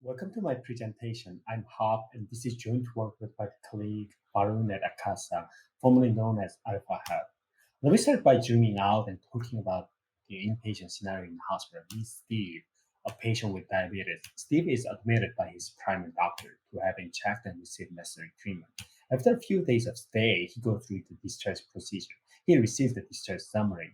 Welcome to my presentation. I'm Hop, and this is joint work with my colleague Varun at Akasa, formerly known as Alpha Health. Let me start by zooming out and talking about the inpatient scenario in the hospital. Meet Steve, a patient with diabetes. Steve is admitted by his primary doctor to having checked and received necessary treatment. After a few days of stay, he goes through the discharge procedure. He receives the discharge summary.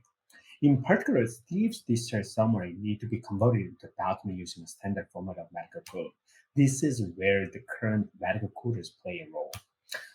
In particular, Steve's discharge summary need to be converted into a document using a standard format of medical code. This is where the current medical coders play a role.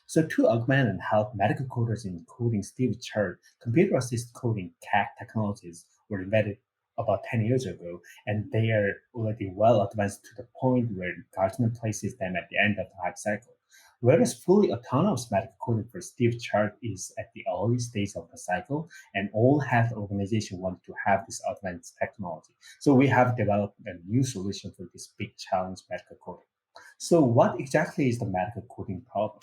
So to augment and help medical coders in coding Steve's chart, computer-assisted coding CAC technologies were invented about 10 years ago, and they are already well advanced to the point where Gartner places them at the end of the life cycle. Whereas fully autonomous medical coding for Steve chart is at the early stage of the cycle, and all health organizations want to have this advanced technology. So we have developed a new solution for this big challenge, medical coding. So what exactly is the medical coding problem?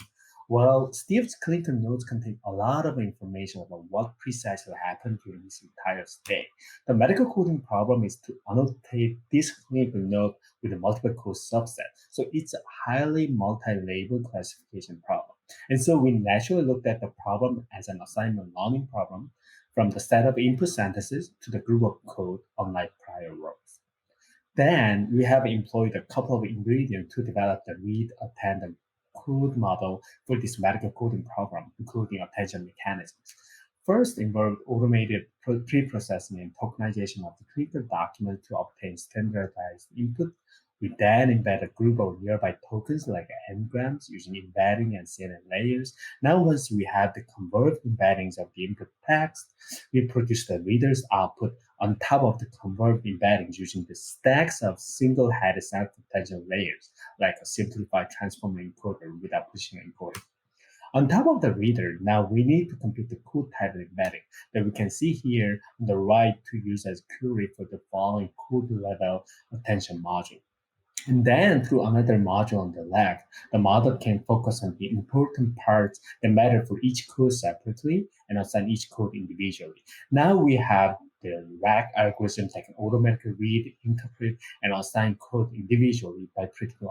Well, Steve's clinical notes contain a lot of information about what precisely happened during his entire stay. The medical coding problem is to annotate this clinical note with a multiple code subset. So it's a highly multi-label classification problem. And so we naturally looked at the problem as an assignment learning problem from the set of input sentences to the group of code, unlike prior works. Then we have employed a couple of ingredients to develop the read, attend, and code model for this medical coding program, including attention mechanisms. First involved automated pre-processing and tokenization of the clinical document to obtain standardized input. We then embed a group of nearby tokens like engrams using embedding and CNN layers. Now, once we have the converged embeddings of the input text, we produce the reader's output on top of the converged embeddings using the stacks of single-headed self-attention layers, like a simplified transformer encoder without pushing encoder. On top of the reader, now we need to compute the code type embedding that we can see here on the right to use as query for the following code level attention module. And then through another module on the left, the model can focus on the important parts that matter for each code separately and assign each code individually. Now we have the RAG algorithms that can automatically read, interpret, and assign code individually by printing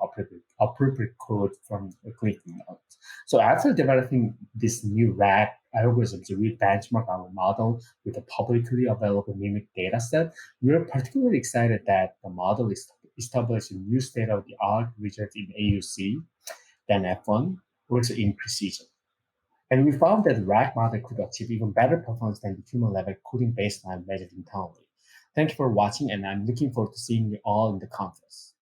appropriate code from the clicking nodes. So after developing this new RAG algorithms, we benchmark our model with a publicly available mimic dataset. We are particularly excited that the model is establishing new state-of-the-art results in AUC than F1, also in precision. And we found that the RAG model could achieve even better performance than the human-level coding baseline measured internally. Thank you for watching, and I'm looking forward to seeing you all in the conference.